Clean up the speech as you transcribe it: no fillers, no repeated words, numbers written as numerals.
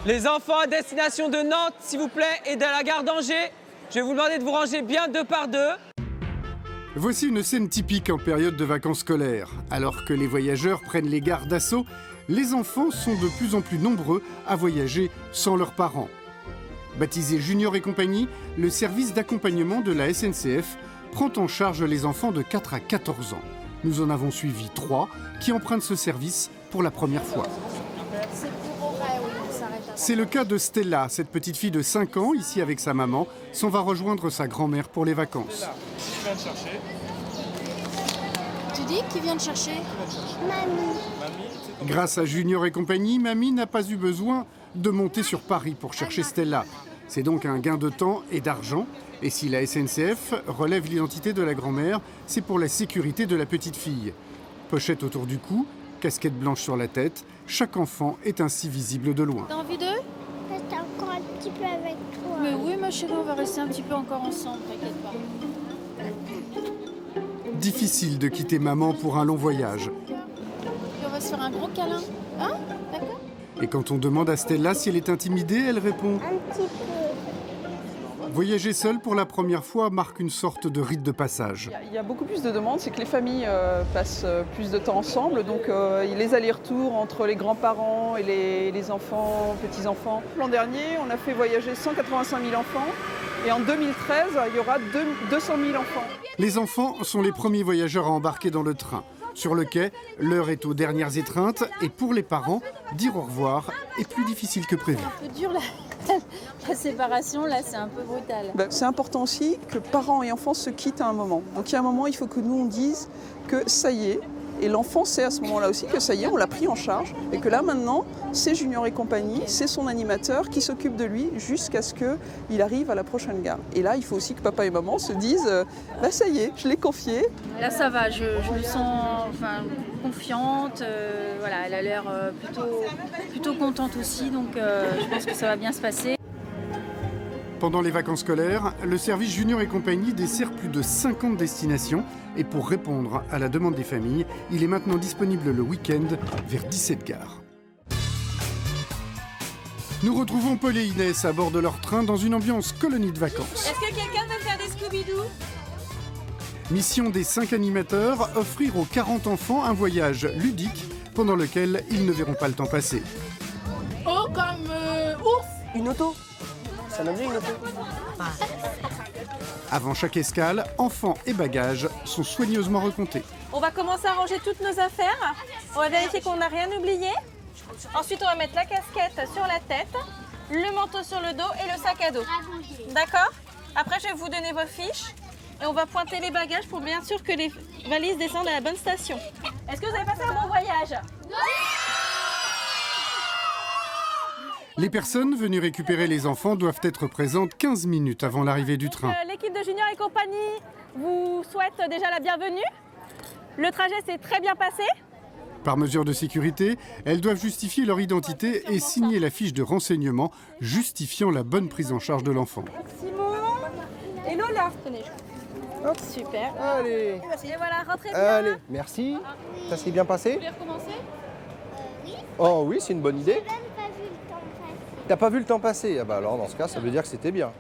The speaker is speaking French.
Les enfants à destination de Nantes, s'il vous plaît, et de la gare d'Angers, je vais vous demander de vous ranger bien 2 par 2. Voici une scène typique en période de vacances scolaires. Alors que les voyageurs prennent les gares d'assaut, les enfants sont de plus en plus nombreux à voyager sans leurs parents. Baptisé Junior et compagnie, le service d'accompagnement de la SNCF prend en charge les enfants de 4 à 14 ans. Nous en avons suivi 3 qui empruntent ce service pour la première fois. C'est le cas de Stella, cette petite fille de 5 ans, ici avec sa maman, s'en va rejoindre sa grand-mère pour les vacances. Qui vient te chercher? Tu dis qui vient te chercher? Mamie. Grâce à Junior et compagnie, Mamie n'a pas eu besoin de monter sur Paris pour chercher Stella. C'est donc un gain de temps et d'argent. Et si la SNCF relève l'identité de la grand-mère, c'est pour la sécurité de la petite fille. Pochette autour du cou, casquette blanche sur la tête, chaque enfant est ainsi visible de loin. T'as envie d'eux? Reste encore un petit peu avec toi. Mais oui ma chérie, on va rester un petit peu encore ensemble, t'inquiète pas. Difficile de quitter maman pour un long voyage. Puis on va se faire un gros câlin, hein? D'accord? Et quand on demande à Stella si elle est intimidée, elle répond Un petit peu. « Voyager seule pour la première fois marque une sorte de rite de passage. » Il y a beaucoup plus de demandes, c'est que les familles passent plus de temps ensemble, donc les allers-retours entre les grands-parents et les enfants, petits-enfants. L'an dernier, on a fait voyager 185 000 enfants et en 2013, il y aura 200 000 enfants. Les enfants sont les premiers voyageurs à embarquer dans le train. Sur le quai, l'heure est aux dernières étreintes et pour les parents, dire au revoir est plus difficile que prévu. C'est un peu dur la séparation, là c'est un peu brutal. C'est important aussi que parents et enfants se quittent à un moment. Donc il y a un moment, il faut que nous on dise que ça y est, et l'enfant sait à ce moment-là aussi que ça y est, on l'a pris en charge, et que là maintenant, c'est Junior et compagnie, c'est son animateur qui s'occupe de lui jusqu'à ce qu'il arrive à la prochaine gare. Et là, il faut aussi que papa et maman se disent, ça y est, je l'ai confié. Là ça va, je me sens confiante, voilà, elle a l'air plutôt contente aussi, donc je pense que ça va bien se passer. Pendant les vacances scolaires, le service Junior et compagnie dessert plus de 50 destinations et pour répondre à la demande des familles, il est maintenant disponible le week-end vers 17 gares. Nous retrouvons Paul et Inès à bord de leur train dans une ambiance colonie de vacances. Est-ce que quelqu'un veut faire des Scooby-Doo? Mission des 5 animateurs, offrir aux 40 enfants un voyage ludique pendant lequel ils ne verront pas le temps passer. Oh, comme ours. Une auto. Ça m'a dit une auto. Avant chaque escale, enfants et bagages sont soigneusement recomptés. On va commencer à ranger toutes nos affaires. On va vérifier qu'on n'a rien oublié. Ensuite, on va mettre la casquette sur la tête, le manteau sur le dos et le sac à dos. D'accord? Après, je vais vous donner vos fiches et on va pointer les bagages pour bien sûr que les valises descendent à la bonne station. Est-ce que vous avez passé un bon voyage? Les personnes venues récupérer les enfants doivent être présentes 15 minutes avant l'arrivée du train. L'équipe de Junior et compagnie vous souhaite déjà la bienvenue. Le trajet s'est très bien passé. Par mesure de sécurité, elles doivent justifier leur identité et signer la fiche de renseignement justifiant la bonne prise en charge de l'enfant. Simon et Lola. Tenez. Hop, super. Allez. Et voilà, rentrez bien. Allez, merci. Ça s'est bien passé? Vous voulez recommencer? Oh oui, c'est une bonne idée. J'ai même pas vu le temps passer. T'as pas vu le temps passer? Ah bah alors dans ce cas, ça veut dire que c'était bien.